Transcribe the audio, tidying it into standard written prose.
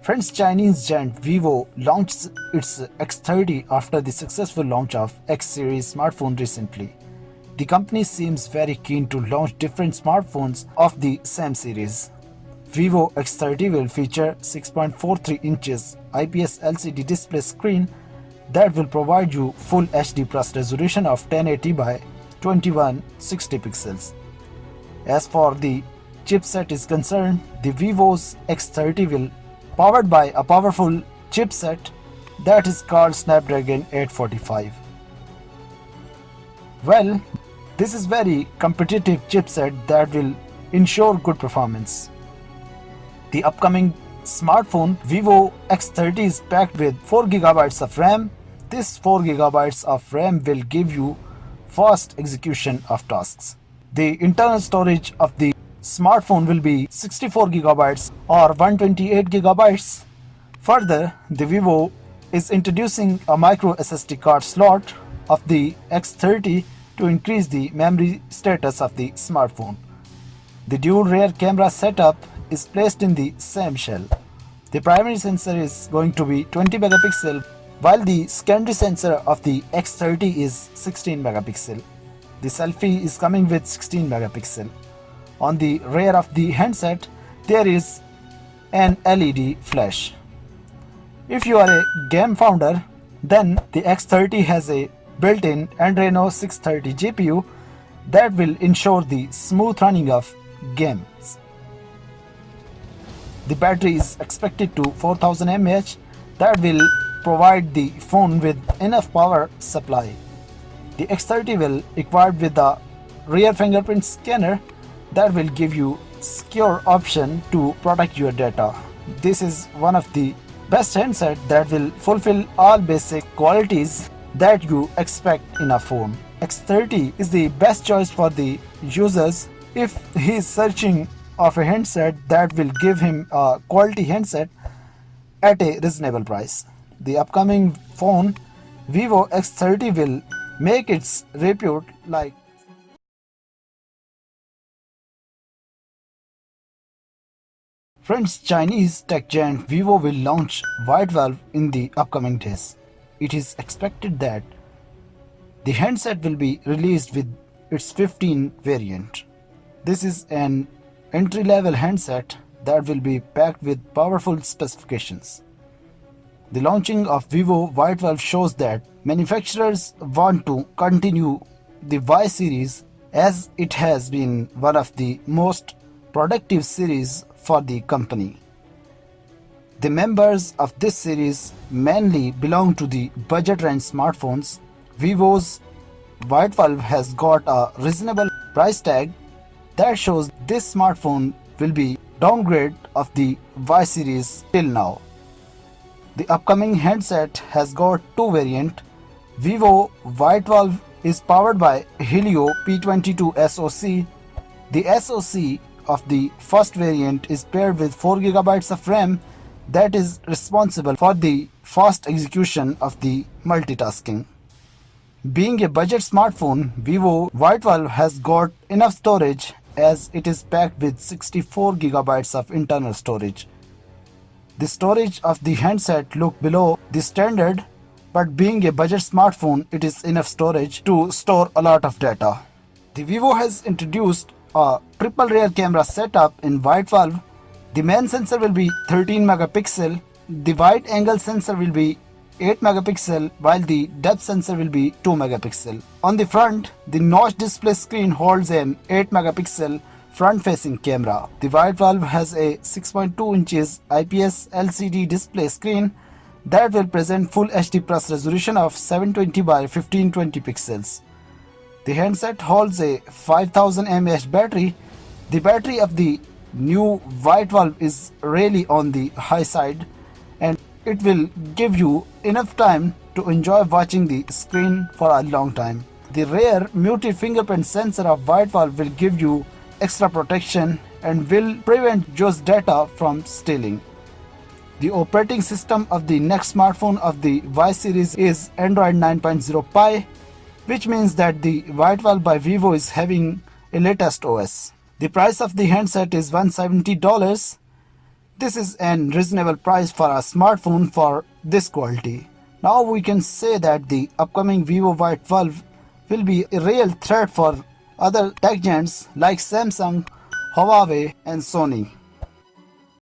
Friends, Chinese giant Vivo launched its X30 after the successful launch of X series smartphone recently. The company seems very keen to launch different smartphones of the same series. Vivo X30 will feature 6.43 inches IPS LCD display screen that will provide you full HD plus resolution of 1080 by 2160 pixels. As for the chipset is concerned, the Vivo's X30 will powered by a powerful chipset that is called Snapdragon 845. Well, this is very competitive chipset that will ensure good performance. The upcoming smartphone Vivo X30 is packed with 4GB of RAM. This 4GB of RAM will give you fast execution of tasks. The internal storage of the smartphone will be 64GB or 128GB. Further, the Vivo is introducing a micro SSD card slot of the X30 to increase the memory status of the smartphone. The dual rear camera setup is placed in the same shell. The primary sensor is going to be 20 megapixel while the secondary sensor of the X30 is 16 megapixel. The selfie is coming with 16 megapixel. On the rear of the handset, there is an LED flash. If you are a game founder, then the X30 has a built-in Adreno 630 GPU that will ensure the smooth running of games. The battery is expected to 4000 mAh that will provide the phone with enough power supply. The X30 will equipped with a rear fingerprint scanner that will give you secure option to protect your data. This is one of the best handset that will fulfill all basic qualities that you expect in a phone. X30 is the best choice for the users if he is searching of a handset that will give him a quality handset at a reasonable price. The upcoming phone Vivo X30 will make its repute like Friends, Chinese tech giant Vivo will launch Y12 in the upcoming days. It is expected that the handset will be released with its 15 variant. This is an entry-level handset that will be packed with powerful specifications. The launching of Vivo Y12 shows that manufacturers want to continue the Y series as it has been one of the most productive series for the company. The members of this series mainly belong to the budget range smartphones. Vivo's Y12 has got a reasonable price tag that shows this smartphone will be downgrade of the Y series till now. The upcoming handset has got two variants. Vivo Y12 is powered by Helio P22 SoC. The SoC of the first variant is paired with 4GB of RAM that is responsible for the fast execution of the multitasking. Being a budget smartphone, Vivo Y12 has got enough storage as it is packed with 64GB of internal storage. The storage of the handset look below the standard, but being a budget smartphone, it is enough storage to store a lot of data. The Vivo has introduced a triple rear camera setup in Y12. The main sensor will be 13 megapixel, the wide angle sensor will be 8 megapixel while the depth sensor will be 2 megapixel. On the front, the notch display screen holds an 8 megapixel front facing camera. The Y12 has a 6.2 inches IPS LCD display screen that will present full HD plus resolution of 720 by 1520 pixels. The handset holds a 5000 mAh battery. The battery of the new Y12 is really on the high side and it will give you enough time to enjoy watching the screen for a long time. The rear muted fingerprint sensor of Y12 will give you extra protection and will prevent your data from stealing. The operating system of the next smartphone of the Y series is Android 9.0 Pie, which means that the Y12 by Vivo is having a latest OS. The price of the handset is $170. This is an reasonable price for a smartphone for this quality. Now we can say that the upcoming Vivo Y12 will be a real threat for other tech giants like Samsung, Huawei and Sony.